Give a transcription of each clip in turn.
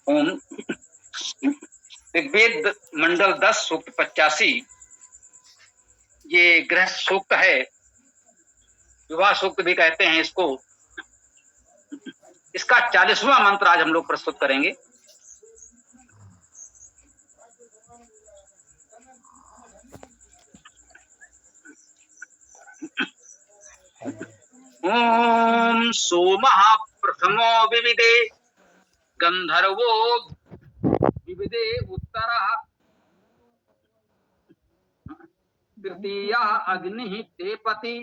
ओम। ऋग्वेद मंडल 10 सूक्त 85 ये गृहस्थ सूक्त है, विवाह सूक्त भी कहते हैं इसको। इसका 40वां मंत्र आज हम लोग प्रस्तुत करेंगे। ओम सोमः प्रथमो विविदे गंधर्वो विविदे उत्तरः तृतीया अग्नि ते पति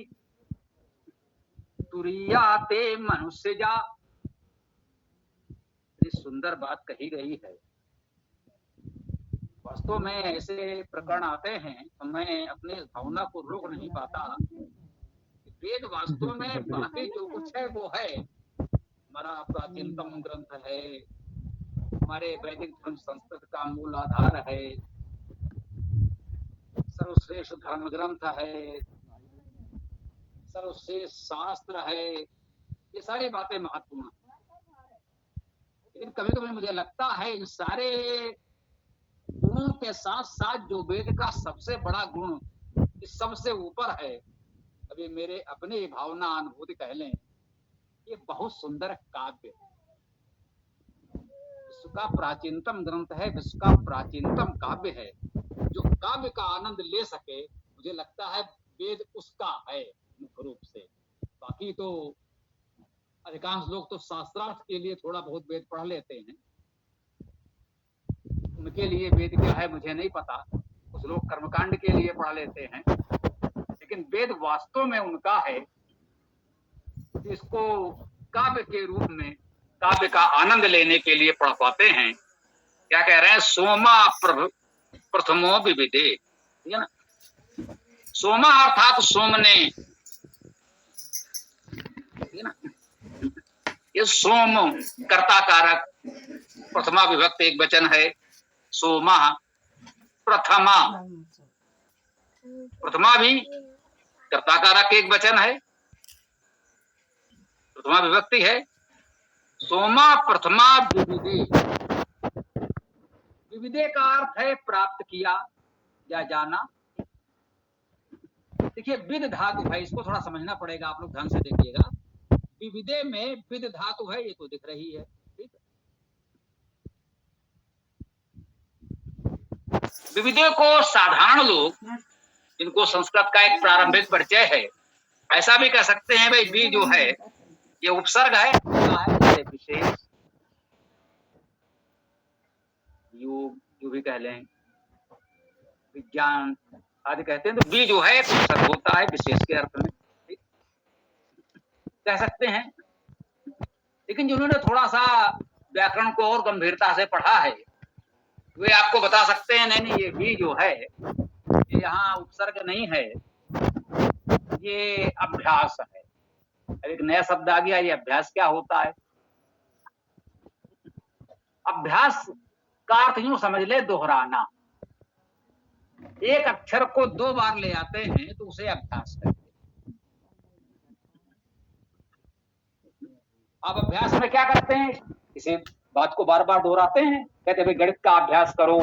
तुरिया ते मनुष्यजा। सुंदर बात कही गई है। वास्तव में ऐसे प्रकरण आते हैं तो मैं अपनी भावना को रोक नहीं पाता। वेद वास्तव में बाकी जो कुछ है वो है, हमारा प्राचीनतम ग्रंथ है, हमारे वैदिक धर्म संस्कृत का मूल आधार है, सर्वश्रेष्ठ धर्म ग्रंथ है, सर्वश्रेष्ठ शास्त्र है, ये सारी बातें महत्वपूर्ण है। लेकिन कभी कभी मुझे लगता है इन सारे गुणों के साथ साथ जो वेद का सबसे बड़ा गुण इस सबसे ऊपर है, अभी मेरे अपनी भावना अनुभूति कह लें, ये बहुत सुंदर काव्य है। विश्व का प्राचीनतम ग्रंथ है, विश्व का प्राचीनतम काव्य है। जो काव्य का आनंद ले सके, मुझे लगता है वेद उसका है मुख्य रूप से। बाकी तो अधिकांश लोग तो शास्त्रार्थ के लिए थोड़ा बहुत वेद पढ़ लेते हैं, उनके लिए वेद क्या है मुझे नहीं पता। कुछ लोग कर्मकांड के लिए पढ़ लेते हैं, लेकिन वेद वास्तव में उनका है। इसको काव्य के रूप में काव्य का आनंद लेने के लिए पढ़ पाते हैं। क्या कह रहे हैं? सोमा प्रथमो विविदे, ठीक है ना। सोमा अर्थात सोमने, ठीक है ना। ये सोम कर्ता कारक प्रथमा विभक्त एक वचन है। सोमा प्रथमा, प्रथमा भी कर्ता कारक एक वचन है, प्रथमा विभक्ति है। सोमा प्रथमा विविदे, विविदे का अर्थ है प्राप्त किया या जाना। देखिए विद धातु है, इसको थोड़ा समझना पड़ेगा, आप लोग ध्यान से देखिएगा। विविदे में विद धातु है, ये तो दिख रही है, ठीक है। विविदे को साधारण लोग, इनको संस्कृत का एक प्रारंभिक परिचय है, ऐसा भी कह सकते हैं भाई वी जो है ये उपसर्ग है, विशेष योग जो भी कह लें, विज्ञान आदि कहते हैं, तो वी जो है उपसर्ग होता है विशेष के अर्थ में, कह सकते हैं। लेकिन जिन्होंने थोड़ा सा व्याकरण को और गंभीरता से पढ़ा है वे आपको बता सकते हैं नहीं ये वी जो है ये यहाँ उपसर्ग नहीं है, ये अभ्यास है। एक नया शब्द आ गया, ये अभ्यास क्या होता है? अभ्यास का अर्थ यूं समझ ले दोहराना। एक अक्षर को 2 बार ले आते हैं तो उसे अभ्यास कहते हैं। अब अभ्यास में क्या करते हैं? किसी बात को बार बार दोहराते हैं, कहते भाई गणित का अभ्यास करो,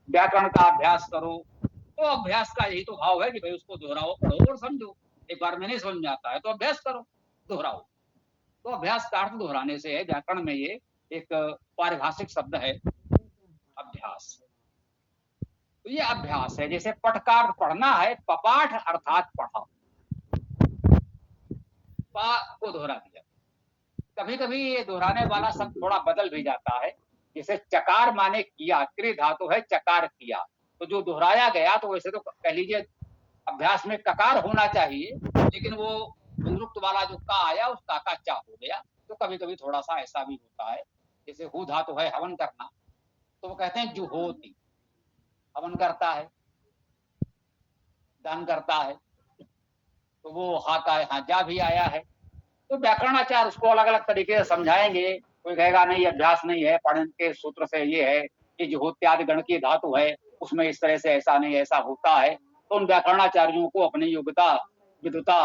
व्याकरण का अभ्यास करो, तो अभ्यास का यही तो भाव है कि भाई उसको दोहराओ, पढ़ो और समझो। एक बार में नहीं समझ में आता है तो अभ्यास करो, दोहराओ। तो अभ्यास का अर्थ दोहराने से है। व्याकरण में ये एक पारिभाषिक शब्द है अभ्यास। तो ये अभ्यास है। जैसे पठ का अर्थ पढ़ना है, पपाठ अर्थात पढ़ा, पा को दोहरा दिया। कभी कभी ये दोहराने वाला शब्द थोड़ा बदल भी जाता है, जैसे चकार माने किया, त्रि धातु है चकार किया, तो जो दोहराया गया तो वैसे तो कह लीजिए अभ्यास में ककार होना चाहिए, लेकिन वो अनुरुक्त वाला जो का आया उस का चा हो गया। तो कभी कभी थोड़ा सा ऐसा भी होता है। जैसे हु धातु है हवन करना, तो वो कहते हैं जुहोति, हवन करता है, दान करता है, तो वो हा का यहाँ जा भी आया है। तो व्याकरणाचार्य उसको अलग अलग तरीके से समझाएंगे। कोई कहेगा नहीं अभ्यास नहीं है, पढ़ने के सूत्र से ये है कि जुहोत्यादि गण की धातु है, उसमें इस तरह से ऐसा नहीं ऐसा होता है। तो उन व्याकरणाचार्यों को अपनी योग्यता, विद्वता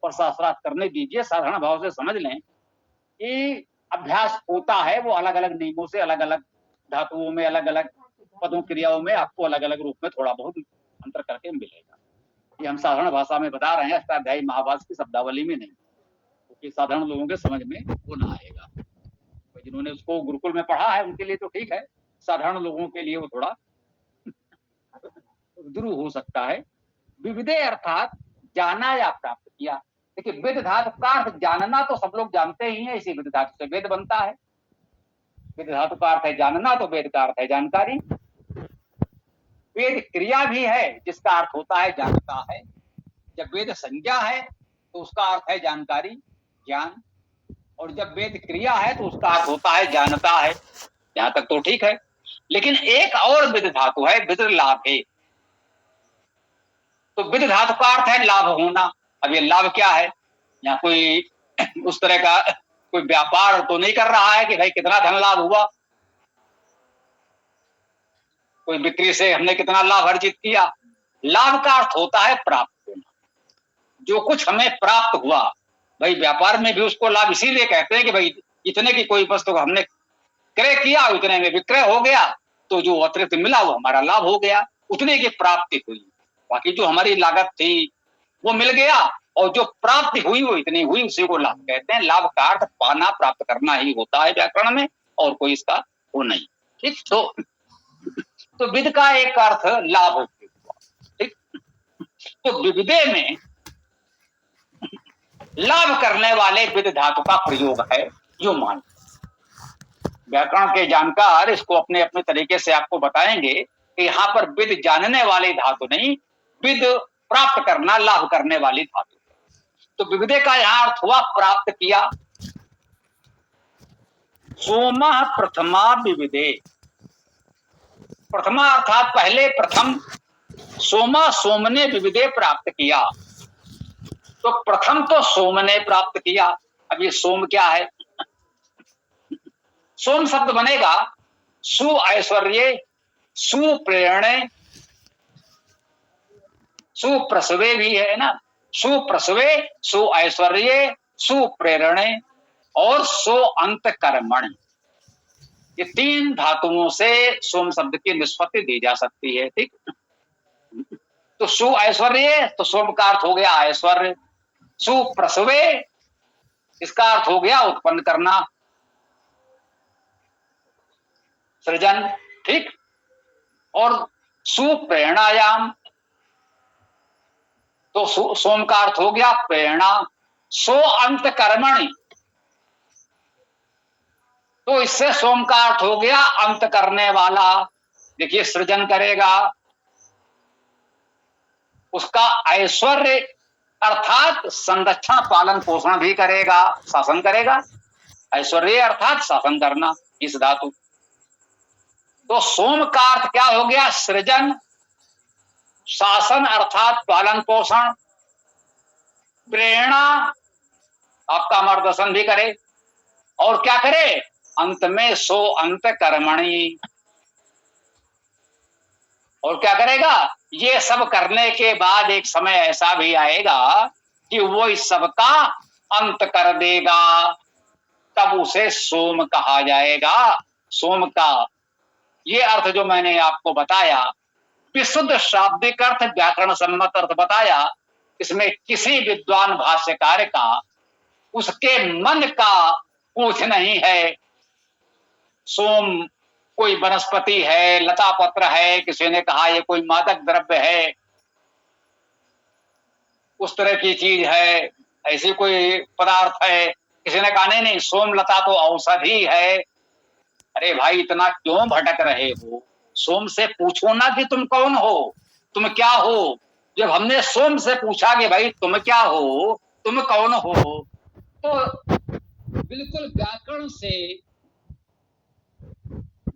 और शास्त्रार्थ करने दीजिए। साधारण भाव से समझ लें कि अभ्यास होता है वो अलग अलग नियमों से, अलग अलग धातुओं में, अलग अलग पदों क्रियाओं में आपको अलग अलग रूप में थोड़ा बहुत अंतर करके मिलेगा। ये हम साधारण भाषा में बता रहे हैं, अष्टाध्यायी महाभारत की शब्दावली में नहीं, क्योंकि साधारण लोगों के समझ में वो ना आएगा। तो जिन्होंने उसको गुरुकुल में पढ़ा है उनके लिए तो ठीक है, साधारण लोगों के लिए वो थोड़ा ध्रुव हो सकता है। विविधे अर्थात जाना या प्राप्त किया। देखिए वेद धातु का अर्थ जानना तो सब लोग जानते ही हैं, इसी वेद धातु से वेद बनता है। वेद धातु का अर्थ है जानना, तो वेद का अर्थ है जानकारी। वेद क्रिया भी है जिसका अर्थ होता है जानता है। जब वेद संज्ञा है तो उसका अर्थ है जानकारी, ज्ञान, और जब वेद क्रिया है तो उसका अर्थ होता है जानता है। यहां तक तो ठीक है, लेकिन एक और विद धातु है, विद लाभ है। तो विद धातु का अर्थ है लाभ होना। अब ये लाभ क्या है? यहाँ कोई उस तरह का कोई व्यापार तो नहीं कर रहा है कि भाई कितना धन लाभ हुआ, कोई बिक्री से हमने कितना लाभ अर्जित किया। लाभ का अर्थ होता है प्राप्त होना, जो कुछ हमें प्राप्त हुआ। भाई व्यापार में भी उसको लाभ इसीलिए कहते हैं कि भाई इतने की कोई वस्तु को हमने क्रय किया, उतने में विक्रय हो गया, तो जो अतिरिक्त मिला वो हमारा लाभ हो गया, उतने की प्राप्ति हुई। बाकी जो हमारी लागत थी वो मिल गया, और जो प्राप्ति हुई वो इतनी हुई, उसी को लाभ कहते हैं। लाभ का अर्थ पाना, प्राप्त करना ही होता है व्याकरण में, और कोई इसका वो नहीं। ठीक, तो विद का एक अर्थ लाभ हुआ। ठीक, तो विविधे में लाभ करने वाले विद धातु का प्रयोग है, जो मान। व्याकरण के जानकार इसको अपने अपने तरीके से आपको बताएंगे कि यहां पर विद जानने वाली धातु नहीं, विद प्राप्त करना, लाभ करने वाली धातु। तो विविधे का यहां अर्थ हुआ प्राप्त किया। सोमा प्रथमा विविधे, प्रथमा अर्थात पहले, प्रथम। सोमा सोम ने विविधे प्राप्त किया, तो प्रथम तो सोम ने प्राप्त किया। अब ये सोम क्या है? सोम शब्द बनेगा सु ऐश्वर्य, सुप्रेरणे, सुप्रसवे भी है ना, सुप्रसवे, सु ऐश्वर्य, सुप्रेरणे और सो अंत कर्मण। ये तीन धातुओं से सोम शब्द की निष्पत्ति दी जा सकती है। ठीक, तो सु ऐश्वर्य, तो सोम का अर्थ हो गया ऐश्वर्य। सुप्रसवे, इसका अर्थ हो गया उत्पन्न करना, सृजन। ठीक, और सुप्रेरणायाम, तो सोम का अर्थ हो गया प्रेरणा। सो अंत कर्मणि, तो इससे सोम का अर्थ हो गया अंत करने वाला। देखिए सृजन करेगा, उसका ऐश्वर्य अर्थात संरक्षण पालन पोषण भी करेगा, शासन करेगा। ऐश्वर्य अर्थात शासन करना, इस धातु। तो सोम का अर्थ क्या हो गया? सृजन, शासन अर्थात पालन पोषण, प्रेरणा आपका मार्गदर्शन भी करे, और क्या करे? अंत में सो अंत कर्मणि, और क्या करेगा? ये सब करने के बाद एक समय ऐसा भी आएगा कि वो इस सब का अंत कर देगा, तब उसे सोम कहा जाएगा। सोम का ये अर्थ जो मैंने आपको बताया, विशुद्ध शाब्दिक अर्थ, व्याकरण सम्मत अर्थ बताया, इसमें किसी विद्वान भाष्यकार का, उसके मन का कुछ नहीं है। सोम कोई वनस्पति है, लता पत्र है, किसी ने कहा ये कोई मादक द्रव्य है, उस तरह की चीज है, ऐसी कोई पदार्थ है। किसी ने कहा नहीं नहीं, सोमलता तो औषधि है। अरे भाई इतना क्यों भटक रहे हो? सोम से पूछो ना कि तुम कौन हो, तुम क्या हो। जब हमने सोम से पूछा कि भाई तुम क्या हो, तुम कौन हो, तो बिल्कुल व्याकरण से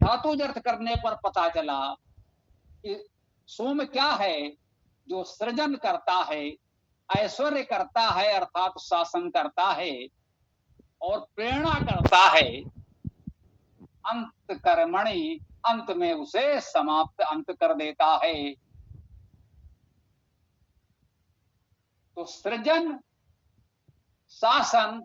धातु अर्थ करने पर पता चला कि सोम क्या है? जो सृजन करता है, ऐश्वर्य करता है अर्थात शासन करता है, और प्रेरणा करता है, अंत कर्मणि, अंत में उसे समाप्त, अंत कर देता है। तो सृजन, शासन,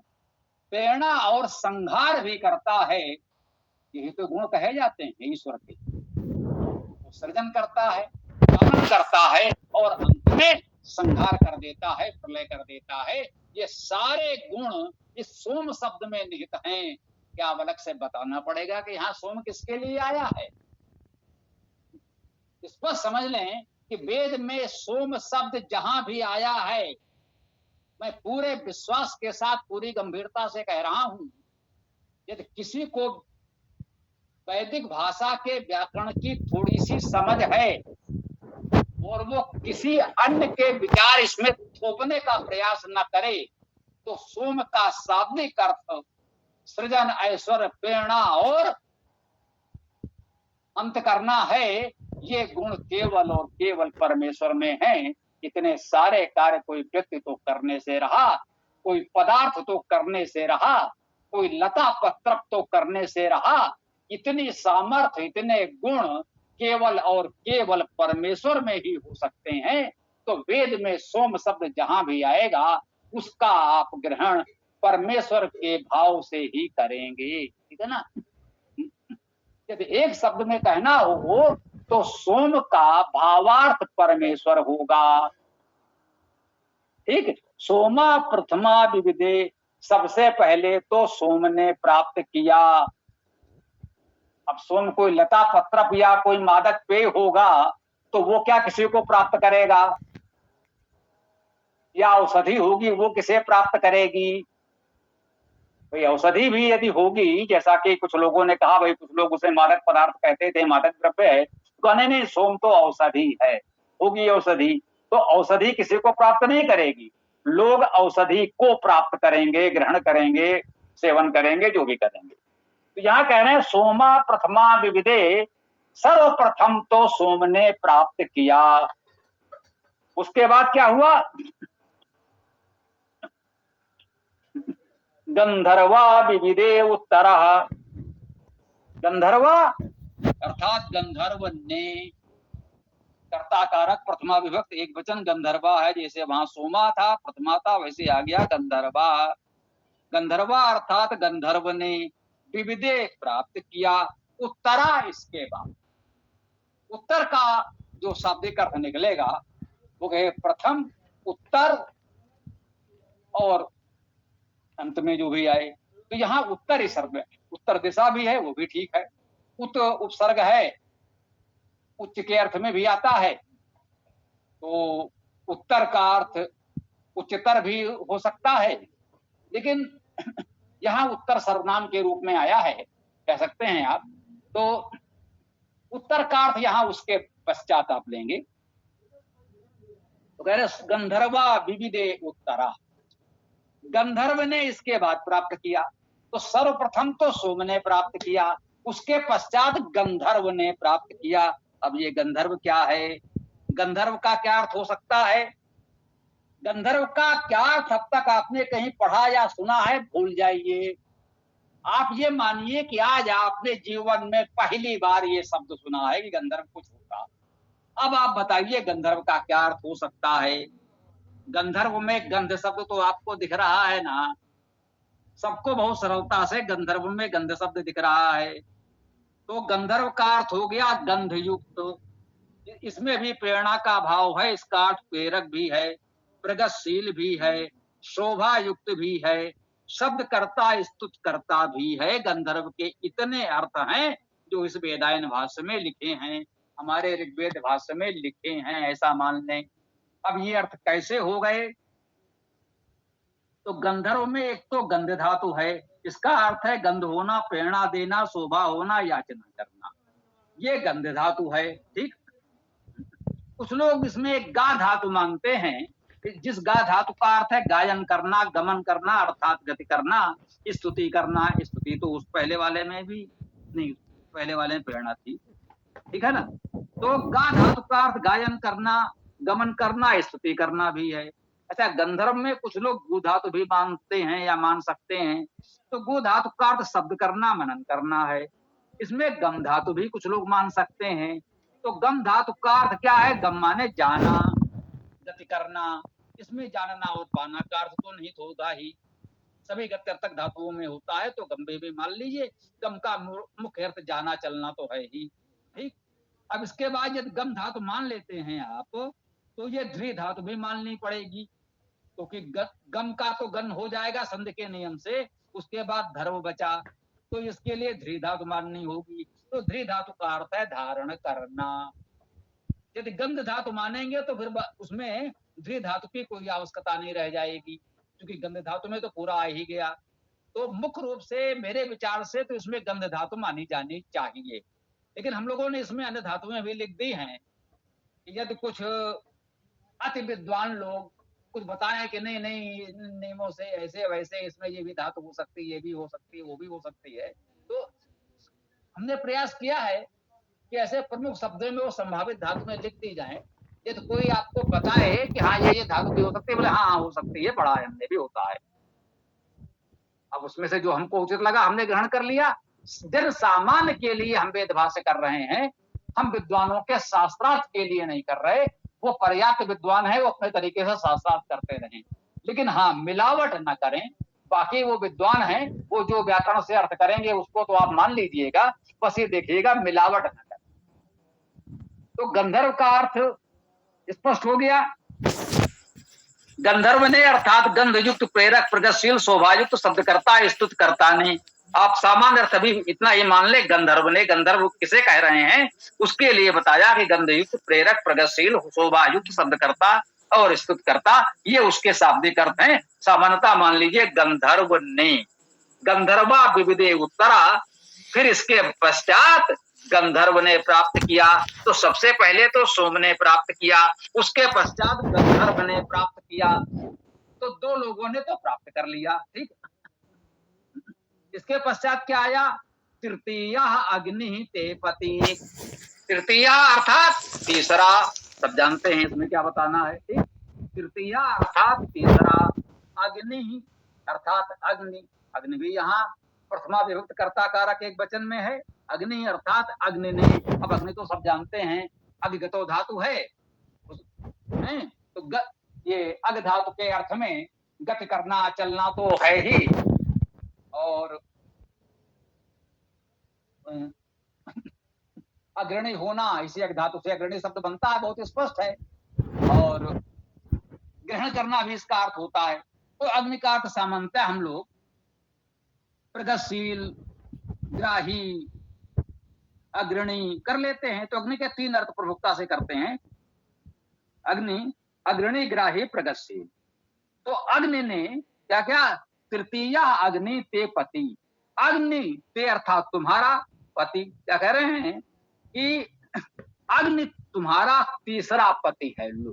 प्रेरणा और संहार भी करता है। यही तो गुण कहे जाते हैं ईश्वर के। वो सृजन करता है, पालन करता है और अंत में संहार कर देता है, प्रलय कर देता है। ये सारे गुण इस सोम शब्द में निहित हैं। क्या अलग से बताना पड़ेगा कि यहाँ सोम किसके लिए आया है? इस पर समझ लें कि वेद में सोम शब्द जहां भी आया है, मैं पूरे विश्वास के साथ पूरी गंभीरता से कह रहा हूं, यदि किसी को वैदिक भाषा के व्याकरण की थोड़ी सी समझ है और वो किसी अन्य के विचार इसमें थोपने का प्रयास न करे, तो सोम का शाब्दिक अर्थ सृजन, ऐश्वर्य, प्रेरणा और अंत करना है। ये गुण केवल और केवल परमेश्वर में हैं। इतने सारे कार्य कोई व्यक्ति तो करने से रहा, कोई पदार्थ तो करने से रहा, कोई लता पत्र तो करने से रहा। इतनी सामर्थ्य, इतने गुण केवल और केवल परमेश्वर में ही हो सकते हैं। तो वेद में सोम शब्द जहां भी आएगा, उसका आप ग्रहण परमेश्वर के भाव से ही करेंगे, ठीक है ना। यदि एक शब्द में कहना हो तो सोम का भावार्थ परमेश्वर होगा, ठीक। सोमा प्रथमा विविदे, सबसे पहले तो सोम ने प्राप्त किया। अब सोम कोई लता पत्रप या कोई मादक पेय होगा तो वो क्या किसी को प्राप्त करेगा? या औषधि होगी वो किसे प्राप्त करेगी? भाई औषधि भी यदि होगी, जैसा कि कुछ लोगों ने कहा, भाई कुछ लोग उसे मादक पदार्थ कहते थे, मादक द्रव्य है, तो नहीं, सोम तो औषधि है, होगी औषधि। तो औषधि किसी को प्राप्त नहीं करेगी, लोग औषधि को प्राप्त करेंगे, ग्रहण करेंगे, सेवन करेंगे, जो भी करेंगे। तो यहाँ कह रहे हैं सोमा प्रथमा विविदे, सर्वप्रथम तो सोम ने प्राप्त किया। उसके बाद क्या हुआ? गंधर्वा विविदे उत्तरः, गंधर्वा अर्थात गंधर्व ने, कर्ता कारक प्रथमा विभक्त एक वचन गंधर्वा है, जैसे वहां सोमा था, प्रथमा था, वैसे आ गया गंधर्वा। गंधर्वा अर्थात गंधर्व ने विविदे प्राप्त किया, उत्तरा इसके बाद। उत्तर का जो शाब्दिक अर्थ निकलेगा वो कहे प्रथम, उत्तर और अंत में जो भी आए। तो यहाँ उत्तर ही सर्व है, उत्तर दिशा भी है, वो भी ठीक है। उत उपसर्ग है, उच्च के अर्थ में भी आता है, तो उत्तर का अर्थ उच्चतर भी हो सकता है, लेकिन यहाँ उत्तर सर्वनाम के रूप में आया है, कह सकते हैं आप। तो उत्तर का अर्थ यहाँ उसके पश्चात आप लेंगे, तो कह रहे गंधर्वा विविदे उत्तरा, गंधर्व ने इसके बाद प्राप्त किया। तो सर्वप्रथम तो सोम ने प्राप्त किया, उसके पश्चात गंधर्व ने प्राप्त किया। अब ये गंधर्व क्या है? गंधर्व का क्या अर्थ हो सकता है? गंधर्व का क्या अर्थ अब तक आपने कहीं पढ़ा या सुना है, भूल जाइए। आप ये मानिए कि आज आपने जीवन में पहली बार ये शब्द सुना है कि गंधर्व कुछ होता। अब आप बताइए गंधर्व का क्या अर्थ हो सकता है? गंधर्व में गंध शब्द तो आपको दिख रहा है ना, सबको बहुत सरलता से गंधर्व में गंध शब्द दिख रहा है। तो गंधर्व का अर्थ हो गया गंध युक्त। इसमें भी प्रेरणा का भाव है, इसका अर्थ प्रेरक भी है, प्रगतिशील भी है, शोभा युक्त भी है, शब्द करता स्तुत करता भी है। गंधर्व के इतने अर्थ हैं जो इस वेदायन भाष्य में लिखे हैं, हमारे ऋग्वेद भाष्य में लिखे हैं, ऐसा मान लें। अब ये अर्थ कैसे हो गए? तो गंधर्व में एक तो गंध धातु है, इसका अर्थ है गंध होना, प्रेरणा देना, शोभा होना, याचना करना, ये गंध धातु है, ठीक। कुछ लोग इसमें एक गा धातु मानते हैं, जिस गा धातु का अर्थ है गायन करना, गमन करना, अर्थात गति करना, स्तुति करना। स्तुति तो उस पहले वाले में भी नहीं, पहले वाले में प्रेरणा थी, ठीक है ना। तो गा धातु का अर्थ गायन करना, गमन करना, स्तुति करना भी है। अच्छा, गंधर्व में कुछ लोग गु धातु भी मानते हैं या मान सकते हैं, तो गु धातु का अर्थ शब्द करना, मनन करना है। इसमें गम धातु भी कुछ लोग मान सकते हैं। तो गम धातु का अर्थ क्या है? गम माने जाना, गति करना। इसमें जानना और पाना का अर्थ तो नहीं होगा ही, सभी गत्यर्थक धातुओं में होता है, तो गम भी मान लीजिए। गम का मुख्य अर्थ जाना चलना तो है ही। ठीक। अब इसके बाद यदि गम धातु मान लेते हैं आप, तो ये ध्री धातु भी माननी पड़ेगी, क्योंकि गम का तो गन हो जाएगा संधि के नियम से, उसके बाद धर्म बचा, तो इसके लिए ध्री धातु माननी होगी। तो ध्री धातु का अर्थ है धारण करना। यदि गंध धातु मानेंगे तो फिर उसमें ध्री धातु की कोई आवश्यकता नहीं रह जाएगी, क्योंकि गंध धातु में तो पूरा आ ही गया। तो मुख्य रूप से मेरे विचार से तो इसमें गंध धातु मानी जानी चाहिए, लेकिन हम लोगों ने इसमें अन्य धातुएं भी लिख दी हैं। यदि कुछ अति विद्वान लोग कुछ बताएं कि नहीं नहीं नियमों से ऐसे वैसे इसमें ये भी धातु हो सकती है, ये भी हो सकती है, वो भी हो सकती है, तो हमने प्रयास किया है कि ऐसे प्रमुख शब्दों में वो संभावित धातुएं लिख दी जाएं। यदि कोई आपको बताए कि हाँ ये धातु भी हो सकती है, बोले हाँ हो सकती है, पढ़ा है हमने भी, होता है। अब उसमें से जो हमको उचित लगा हमने ग्रहण कर लिया। जन सामान्य के लिए हम वेद भाष्य कर रहे हैं, हम विद्वानों के शास्त्रार्थ के लिए नहीं कर रहे। वो पर्याप्त विद्वान है, वो अपने तरीके से शास्त्रार्थ करते रहें, लेकिन हाँ मिलावट न करें। बाकी वो विद्वान हैं, वो जो व्याकरण से अर्थ करेंगे उसको तो आप मान लीजिएगा, बस ये देखिएगा मिलावट न करें। तो गंधर्व का अर्थ स्पष्ट हो गया। गंधर्व ने अर्थात गंध युक्त, प्रेरक, प्रगतिशील, शोभायुक्त, शब्दकर्ता, स्तुत करता ने। आप सामान्य अर्थ भी इतना ही मान ले। गंधर्व ने, गंधर्व किसे कह रहे हैं उसके लिए बताया कि गंधयुक्त, प्रेरक, प्रगतिशील, शोभायुक्त, शब्दकर्ता और स्तुतकर्ता, ये उसके शाब्दिक अर्थ हैं। सामान्यता मान लीजिए गंधर्व ने। गंधर्वा विविधे उत्तरा, फिर इसके पश्चात गंधर्व ने प्राप्त किया। तो सबसे पहले तो सोम ने प्राप्त किया, उसके पश्चात गंधर्व ने प्राप्त किया, तो दो लोगों ने तो प्राप्त कर लिया। ठीक। इसके पश्चात क्या आया? तृतीय अग्नि ते पति। तृतीय अर्थात तीसरा, सब जानते हैं इसमें क्या बताना है। ठीक। तृतीय अर्थात तीसरा, अग्नि अर्थात अग्नि। अग्नि भी यहाँ प्रथमा विभक्त कर्ता कारक एक वचन में है। अग्नि अर्थात अग्नि ने। अब अग्नि तो सब जानते हैं, अग्निगतो धातु है, तो ये अग धातु के अर्थ में गति करना चलना तो है ही, और अग्रणी होना, इसी अग धातु से अग्रणी शब्द बनता है, बहुत स्पष्ट है। और ग्रहण करना भी इसका अर्थ होता है। तो अग्नि का अर्थ सामान्यतः हम लोग प्रगतिशील, ग्राही, अग्रणी कर लेते हैं। तो अग्नि के तीन अर्थ प्रमुखता से करते हैं। अग्नि अग्रणी, ग्राही, प्रगतिशील। तो अग्नि ने क्या क्या? तृतीय अग्नि ते पति। अग्नि ते अर्थात तुम्हारा, पति क्या कह रहे हैं कि अग्नि तुम्हारा तीसरा पति है। लो,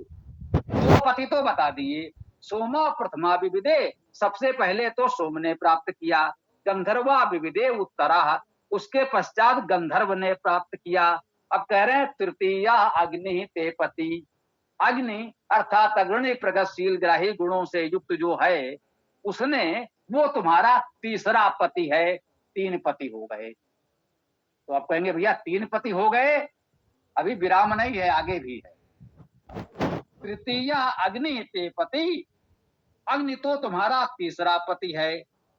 दो पति तो बता दिए। सोमा प्रथमा विविधे, सबसे पहले तो सोम ने प्राप्त किया। गंधर्वा विविधे उत्तरा, उसके पश्चात गंधर्व ने प्राप्त किया। अब कह रहे हैं तृतीय अग्नि ते पति। अग्नि अर्थात अग्रणी, प्रगतिशील, ग्राही गुणों से युक्त जो है, उसने, वो तुम्हारा तीसरा पति है। तीन पति हो गए। तो आप कहेंगे भैया तीन पति हो गए, अभी विराम नहीं है, आगे भी है। तृतीय अग्नि ते पति, अग्नि तो तुम्हारा तीसरा पति है।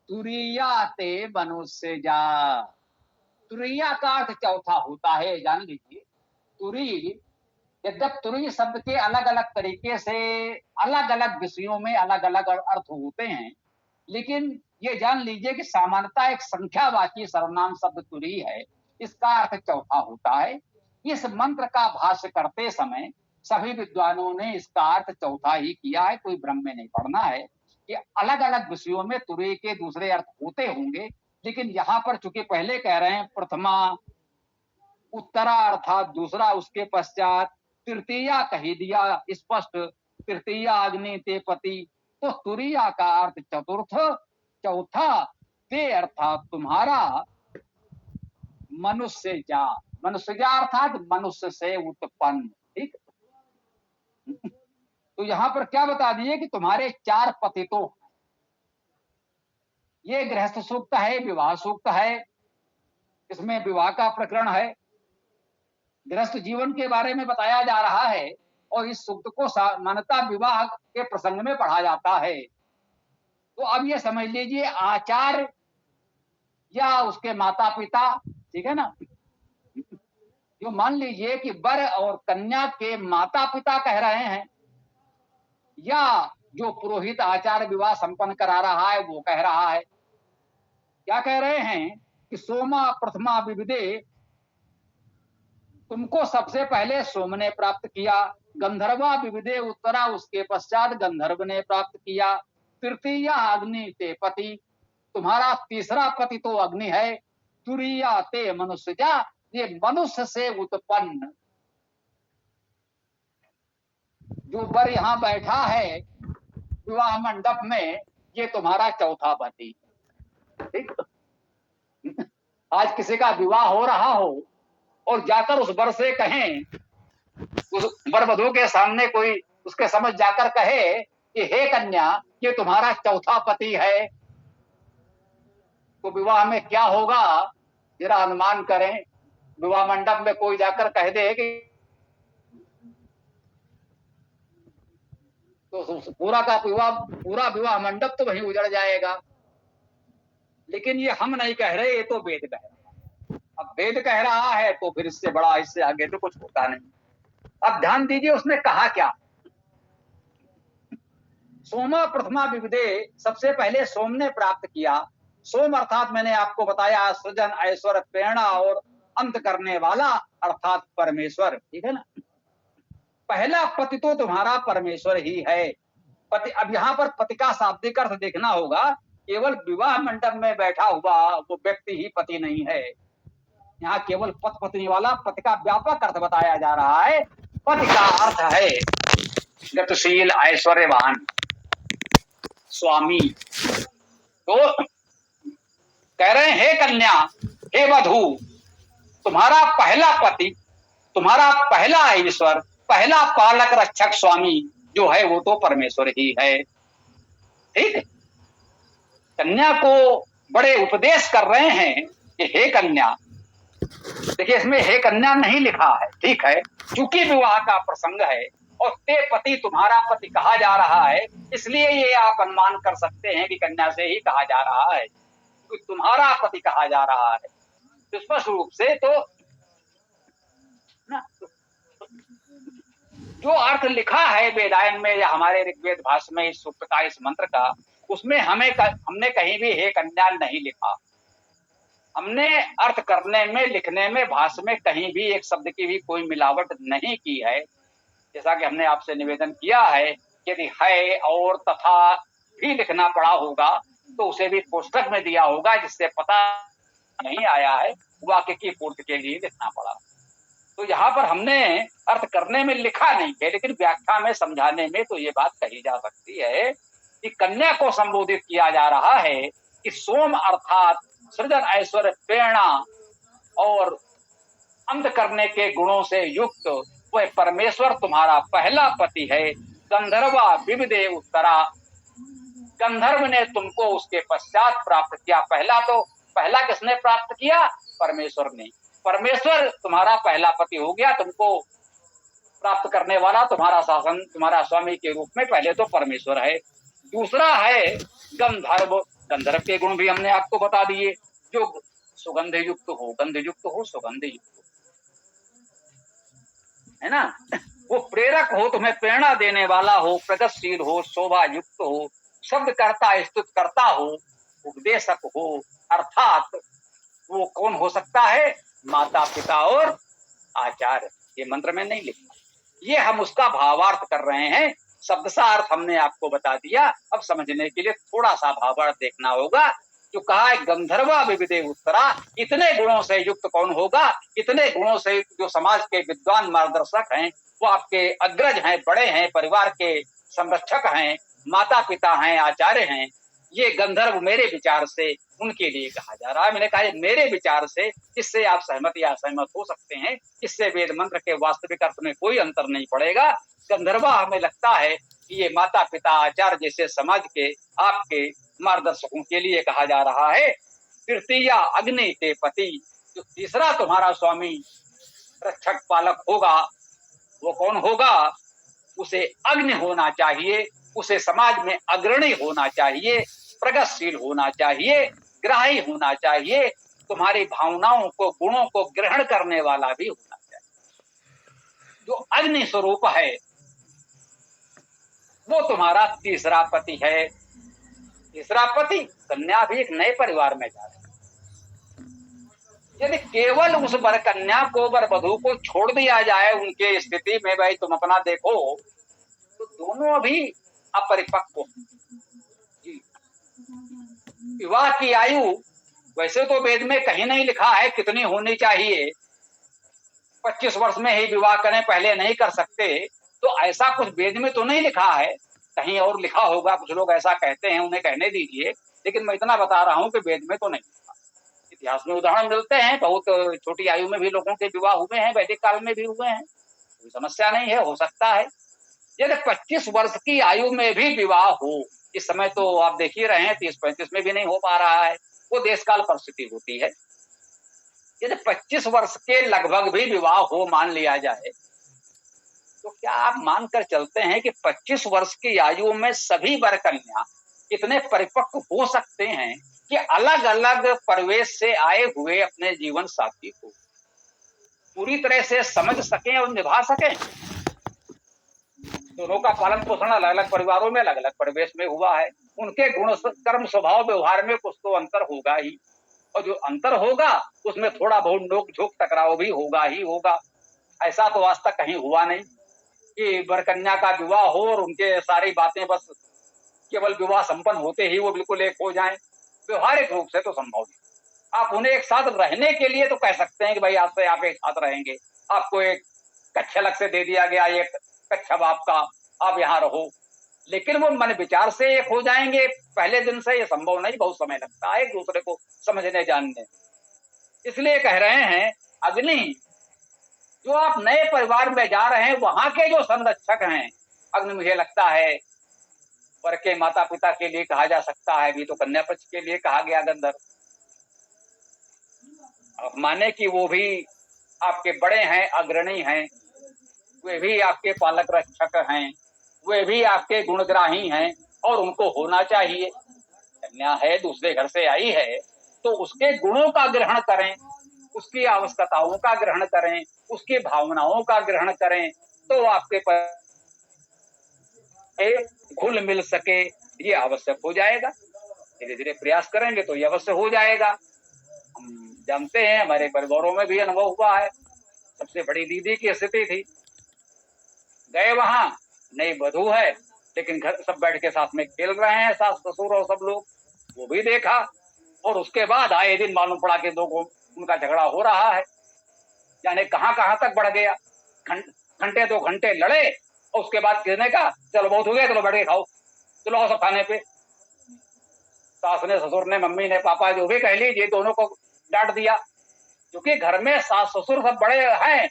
तुरिया ते मनुष्य जा। तुरिया का अर्थ चौथा होता है, जान लीजिए। तुरी, यद्यप तुरी शब्द के अलग अलग तरीके से अलग अलग विषयों में अलग अलग अर्थ होते हैं, लेकिन ये जान लीजिए कि सामान्यतः एक संख्यावाची सर्वनाम शब्द तुरी है, इसका अर्थ चौथा होता है। इस मंत्र का भाष्य करते समय सभी विद्वानों ने इसका अर्थ चौथा ही किया है, कोई भ्रम में नहीं पड़ना है कि अलग अलग विषयों में तुरी के दूसरे अर्थ होते होंगे, लेकिन यहाँ पर चूंकि पहले कह रहे हैं प्रथमा, उत्तरा अर्थात दूसरा, उसके पश्चात तृतीया कही दिया स्पष्ट, तृतीय अग्नि ते पति। तो तुरिया का अर्थ चतुर्थ, चौथा, ते अर्थात तुम्हारा, मनुष्य जा। मनुष्य जा अर्थात मनुष्य से उत्पन्न। ठीक। तो यहां पर क्या बता दिए कि तुम्हारे चार पति तो, ये गृहस्थ सूक्त है, विवाह सूक्त है, इसमें विवाह का प्रकरण है, गृहस्थ जीवन के बारे में बताया जा रहा है, और इस सूक्त को मान्यता विवाह के प्रसंग में पढ़ा जाता है। तो अब ये समझ लीजिए आचार्य या उसके माता पिता, ठीक है ना, जो मान लीजिए कि वर और कन्या के माता पिता कह रहे हैं, या जो पुरोहित आचार्य विवाह संपन्न करा रहा है वो कह रहा है, क्या कह रहे हैं कि सोमा प्रथमा विविदे, तुमको सबसे पहले सोम ने प्राप्त किया, गंधर्वा विविदे उत्तरा, उसके पश्चात गंधर्व ने प्राप्त किया, तृतीय अग्नि ते पति, तुम्हारा तीसरा पति तो अग्नि है, तुरीया ते मनुष्य जा, ये मनुष्य से उत्पन्न जो वर यहां बैठा है विवाह मंडप में, ये तुम्हारा चौथा पति। ठीक, आज किसी का विवाह हो रहा हो और जाकर उस वर से कहें, उस वर वधू के सामने कोई उसके समझ जाकर कहे कि हे कन्या ये तुम्हारा चौथा पति है, तो विवाह में क्या होगा जरा अनुमान करें। विवाह मंडप में कोई जाकर कह दे कि तो पूरा का पूरा विवाह मंडप तो वहीं उजड़ जाएगा। लेकिन ये हम नहीं कह रहे, ये तो वेद कह रहा है। अब वेद कह रहा है तो फिर इससे बड़ा, इससे आगे तो कुछ होता नहीं। अब ध्यान दीजिए उसने कहा क्या, सोमा प्रथमा विविदे, सबसे पहले सोम ने प्राप्त किया। सोम अर्थात मैंने आपको बताया सृजन ऐश्वर्य प्रेरणा और अंत करने वाला अर्थात परमेश्वर, ठीक है ना। पहला पति तो तुम्हारा परमेश्वर ही है। पति, अब यहाँ पर पति का शाब्दिक अर्थ देखना होगा, केवल विवाह मंडप में बैठा हुआ वो व्यक्ति ही पति नहीं है। यहाँ केवल पति पत्नी वाला पति का व्यापक अर्थ बताया जा रहा है। पति का अर्थ है गतिशील ऐश्वर्यवान स्वामी। तो कह रहे हैं हे कन्या, हे वधू, तुम्हारा पहला पति, तुम्हारा पहला ईश्वर, पहला पालक रक्षक स्वामी जो है वो तो परमेश्वर ही है। ठीक, कन्या को बड़े उपदेश कर रहे हैं कि हे कन्या, देखिए इसमें हे कन्या नहीं लिखा है, ठीक है, चूंकि विवाह का प्रसंग है और ते पति तुम्हारा पति कहा जा रहा है, इसलिए ये आप अनुमान कर सकते हैं कि कन्या से ही कहा जा रहा है, क्योंकि तुम्हारा पति कहा जा रहा है। तो स्पष्ट रूप से तो जो अर्थ लिखा है वेदायन में या हमारे ऋग्वेद भाष्य में इस सूक्त का, इस मंत्र का, उसमें हमने कहीं भी हे कन्या नहीं लिखा। हमने अर्थ करने में, लिखने में, भाष्य में कहीं भी एक शब्द की भी कोई मिलावट नहीं की है। जैसा कि हमने आपसे निवेदन किया है, यदि है और तथा भी लिखना पड़ा होगा तो उसे भी पुस्तक में दिया होगा, जिससे पता नहीं आया है, वाक्य की पूर्ति के लिए लिखना पड़ा। तो यहाँ पर हमने अर्थ करने में लिखा नहीं है, लेकिन व्याख्या में, समझाने में तो ये बात कही जा सकती है कि कन्या को संबोधित किया जा रहा है कि सोम अर्थात सृजन ऐश्वर्य प्रेरणा और अंत करने के गुणों से युक्त वह परमेश्वर तुम्हारा पहला पति है। गंधर्वा विविदे उत्तरा, गंधर्व ने तुमको उसके पश्चात प्राप्त किया। पहला किसने प्राप्त किया? परमेश्वर ने। परमेश्वर तुम्हारा पहला पति हो गया, तुमको प्राप्त करने वाला तुम्हारा शासन, तुम्हारा स्वामी के रूप में पहले तो परमेश्वर है। दूसरा है गंधर्व। गंधर्व के गुण भी हमने आपको बता दिए, जो सुगंध युक्त हो, गंध युक्त हो, सुगंध युक्त हो, है ना। वो प्रेरक हो, तुम्हें प्रेरणा देने वाला हो, प्रगतिशील हो, शोभा युक्त हो, शब्द करता स्तुत करता हो, उपदेशक हो, अर्थात वो कौन हो सकता है? माता पिता और आचार्य। ये मंत्र में नहीं लिखा, ये हम उसका भावार्थ कर रहे हैं। शब्द सा अर्थ हमने आपको बता दिया। अब समझने के लिए थोड़ा सा भावार्थ देखना होगा। जो कहा है गंधर्वा विविदे उत्तरा, इतने गुणों से युक्त कौन होगा? इतने गुणों से युक्त जो समाज के विद्वान मार्गदर्शक हैं, वो आपके अग्रज हैं, बड़े हैं, परिवार के संरक्षक हैं, माता पिता हैं, आचार्य हैं। ये गंधर्व मेरे विचार से उनके लिए कहा जा रहा है। मैंने कहा मेरे विचार से, इससे आप सहमत या असहमत हो सकते हैं, इससे वेद मंत्र के वास्तविक अर्थ में कोई अंतर नहीं पड़ेगा। गंधर्वा हमें लगता है कि ये माता पिता आचार्य जैसे समाज के आपके मार्गदर्शकों के लिए कहा जा रहा है। तृतीय अग्नि ते पति, जो तीसरा तुम्हारा स्वामी रक्षक पालक होगा वो कौन होगा? उसे अग्नि होना चाहिए, उसे समाज में अग्रणी होना चाहिए, प्रगतिशील होना चाहिए, ग्राही होना चाहिए, तुम्हारी भावनाओं को, गुणों को ग्रहण करने वाला भी होना चाहिए। जो अग्नि स्वरूप है वो तुम्हारा तीसरा पति है। तीसरा पति, कन्या भी एक नए परिवार में जा रही है। यदि केवल उस वर कन्या को, वर वधू को छोड़ दिया जाए उनके स्थिति में, भाई तुम अपना देखो, तो दोनों अभी अपरिपक्व। विवाह की आयु वैसे तो वेद में कहीं नहीं लिखा है कितनी होनी चाहिए, 25 वर्ष में ही विवाह करें, पहले नहीं कर सकते, तो ऐसा कुछ वेद में तो नहीं लिखा है। कहीं और लिखा होगा, कुछ लोग ऐसा कहते हैं, उन्हें कहने दीजिए, लेकिन मैं इतना बता रहा हूं कि वेद में तो नहीं लिखा। इतिहास में उदाहरण मिलते हैं, बहुत छोटी आयु में भी लोगों के विवाह हुए हैं, वैदिक काल में भी हुए हैं, कोई समस्या नहीं है, हो सकता है। यदि 25 वर्ष की आयु में भी विवाह हो, इस समय तो आप देख ही रहे हैं 30-35 में भी नहीं हो पा रहा है, वो देश काल परिस्थिति होती है। यदि 25 वर्ष के लगभग भी विवाह हो, मान लिया जाए, तो क्या आप मानकर चलते हैं कि 25 वर्ष की आयु में सभी वर कन्या इतने परिपक्व हो सकते हैं कि अलग अलग परिवेश से आए हुए अपने जीवन साथी को पूरी तरह से समझ सकें और निभा सकें? दोनों का पालन पोषण अलग अलग परिवारों में, अलग अलग परिवेश में हुआ है, उनके गुण, कर्म, स्वभाव, व्यवहार में कुछ तो अंतर होगा ही, और जो अंतर होगा उसमें थोड़ा बहुत नोक झोंक टकराव भी होगा ही होगा। ऐसा तो आज तक कहीं हुआ नहीं कि वर कन्या का विवाह हो और उनके सारी बातें बस केवल विवाह संपन्न होते ही वो बिल्कुल एक हो जाएं। व्यवहारिक रूप से तो संभव नहीं। आप उन्हें एक साथ रहने के लिए तो कह सकते हैं कि भाई आज से आप एक साथ रहेंगे, आपको एक कक्ष अलग से दे दिया गया, एक कक्ष आपका, आप यहाँ रहो, लेकिन वो मन विचार से एक हो जाएंगे पहले दिन से, ये संभव नहीं, बहुत समय लगता है एक दूसरे को समझने जानने। इसलिए कह रहे हैं अग्नि, जो आप नए परिवार में जा रहे हैं, वहां के जो संरक्षक हैं, अग्नि मुझे लगता है वर के माता पिता के लिए कहा जा सकता है, भी तो कन्या पक्ष के लिए कहा गया गंधर्व। अब माने कि वो भी आपके बड़े हैं, अग्रणी हैं, वे भी आपके पालक रक्षक हैं, वे भी आपके गुणग्राही हैं, और उनको होना चाहिए। कन्या है, दूसरे घर से आई है, तो उसके गुणों का ग्रहण करें, उसकी आवश्यकताओं का ग्रहण करें, उसकी भावनाओं का ग्रहण करें, तो आपके घुल मिल सके, ये आवश्यक हो जाएगा। धीरे धीरे प्रयास करेंगे तो ये अवश्य हो जाएगा। हम जानते हैं, हमारे परिवारों में भी अनुभव हुआ है। सबसे बड़ी दीदी की स्थिति थी, गए वहां, नई वधू है, लेकिन घर सब बैठ के साथ में खेल रहे हैं, सास ससुर और सब लोग, वो भी देखा, और उसके बाद आए दिन मालूम पड़ा कि दो उनका झगड़ा हो रहा है, यानी कहां कहां तक बढ़ गया। घंटे 2 घंटे लड़े, और उसके बाद कहने का चलो बहुत हो गया, चलो बैठ के खाओ, चलो आओ सब खाने पे। सास ने, ससुर ने, मम्मी ने, पापा जो भी कह लीजिए, दोनों को डांट दिया, क्योंकि घर में सास ससुर सब बड़े हैं।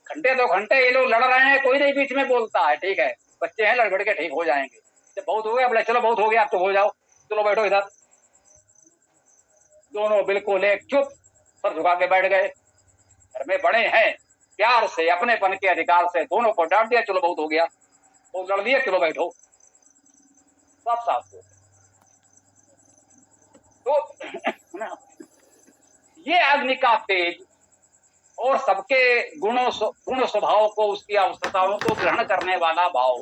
घंटे 2 घंटे ये लोग लड़ रहे हैं, कोई नहीं बीच में बोलता है, ठीक है बच्चे हैं, लड़ के ठीक हो जाएंगे। जब बहुत हो गया, बोले चलो बहुत हो गया, अब तो हो जाओ, चलो बैठो इधर। दोनों बिल्कुल एक चुप, सर झुका के बैठ गए। घर में बड़े हैं, प्यार से, अपनेपन के अधिकार से दोनों को डांट दिया, चलो बहुत हो गया, वो लड़ दिया, चलो बैठो, सब साथ हो। तो ये अग्नि का तेज और सबके गुण स्वभाव को, उसकी आवश्यकताओं को ग्रहण करने वाला भाव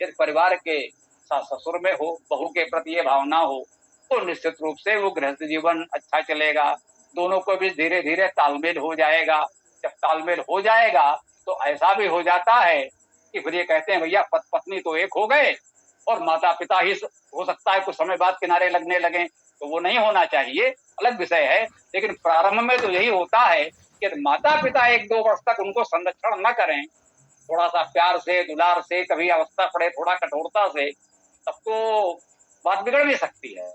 यदि परिवार के सास ससुर में हो, बहू के प्रति ये भावना हो, तो निश्चित रूप से वो गृहस्थ जीवन अच्छा चलेगा। दोनों को भी धीरे धीरे तालमेल हो जाएगा। जब तालमेल हो जाएगा तो ऐसा भी हो जाता है कि फिर ये कहते हैं भैया पत्नी तो एक हो गए और माता पिता ही हो सकता है कुछ समय बाद किनारे लगने लगे, तो वो नहीं होना चाहिए, अलग विषय है। लेकिन प्रारंभ में तो यही होता है कि माता पिता 1-2 वर्ष तक उनको संरक्षण न करें, थोड़ा सा प्यार से, दुलार से, कभी अवस्था पड़े थोड़ा कठोरता से, तब तो बात बिगड़ भी सकती है।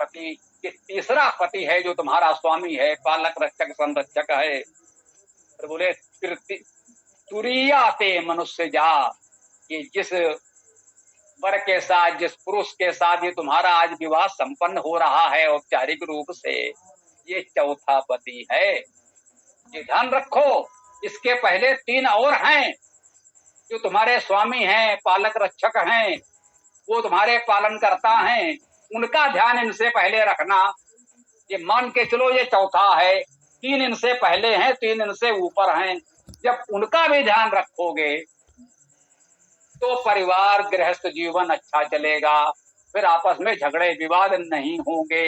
पति के तीसरा पति है जो तुम्हारा स्वामी है, पालक रक्षक संरक्षक है, तो बोले तुरिया ते मनुष्य जा, कि जिस वर के साथ, जिस पुरुष के साथ ये तुम्हारा आज विवाह संपन्न हो रहा है औपचारिक रूप से, ये चौथा पति है। ये ध्यान रखो, इसके पहले 3 और हैं जो तुम्हारे स्वामी हैं, पालक रक्षक हैं, वो तुम्हारे पालन करता है, उनका ध्यान इनसे पहले रखना। ये मान के चलो ये चौथा है, 3 इनसे पहले हैं, 3 इनसे ऊपर हैं। जब उनका भी ध्यान रखोगे तो परिवार गृहस्थ जीवन अच्छा चलेगा, फिर आपस में झगड़े विवाद नहीं होंगे।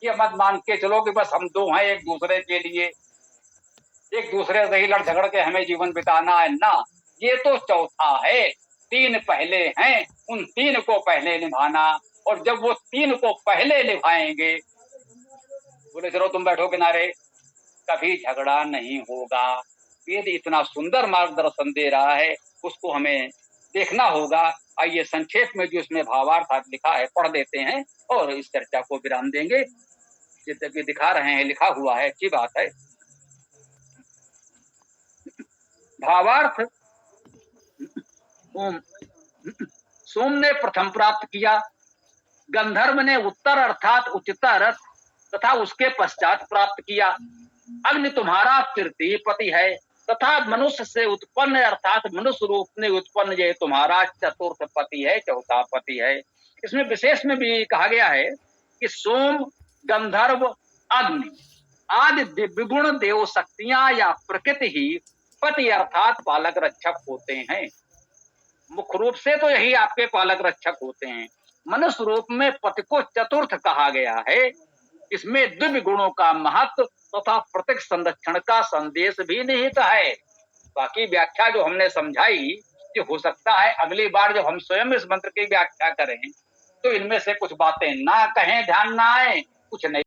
ये मत मान के चलो कि बस हम 2 हैं एक दूसरे के लिए, एक दूसरे से ही लड़ झगड़ के हमें जीवन बिताना है ना। ये तो चौथा है, 3 पहले हैं, उन 3 को पहले निभाना। और जब वो 3 को पहले निभाएंगे, बोले चलो तुम बैठो किनारे, कभी झगड़ा नहीं होगा। वेद इतना सुंदर मार्गदर्शन दे रहा है, उसको हमें देखना होगा। आइए संक्षेप में जो इसमें भावार्थ लिखा है पढ़ देते हैं और इस चर्चा को विराम देंगे। चित्र दिखा रहे हैं, लिखा हुआ है, अच्छी बात है। भावार्थ, सोम ने प्रथम प्राप्त किया, गंधर्व ने उत्तर अर्थात उच्चतर तथा उसके पश्चात प्राप्त किया। अग्नि तुम्हारा तृतीय पति है तथा मनुष्य से उत्पन्न अर्थात मनुष्य रूप में उत्पन्न ये तुम्हारा चतुर्थ पति है, चौथा पति है। इसमें विशेष में भी कहा गया है कि सोम, गंधर्व, अग्नि आदि दिव्य देव शक्तियां या प्रकृति ही पति अर्थात पालक रक्षक होते हैं। मुख्य रूप से तो यही आपके पालक रक्षक होते हैं। मनुष्य रूप में पति को चतुर्थ कहा गया है। इसमें दिव्य गुणों का महत्व तथा प्रत्यक्ष संरक्षण का संदेश भी निहित है। बाकी व्याख्या जो हमने समझाई, कि हो सकता है अगली बार जब हम स्वयं इस मंत्र की व्याख्या करें तो इनमें से कुछ बातें ना कहें, ध्यान ना आए, कुछ नहीं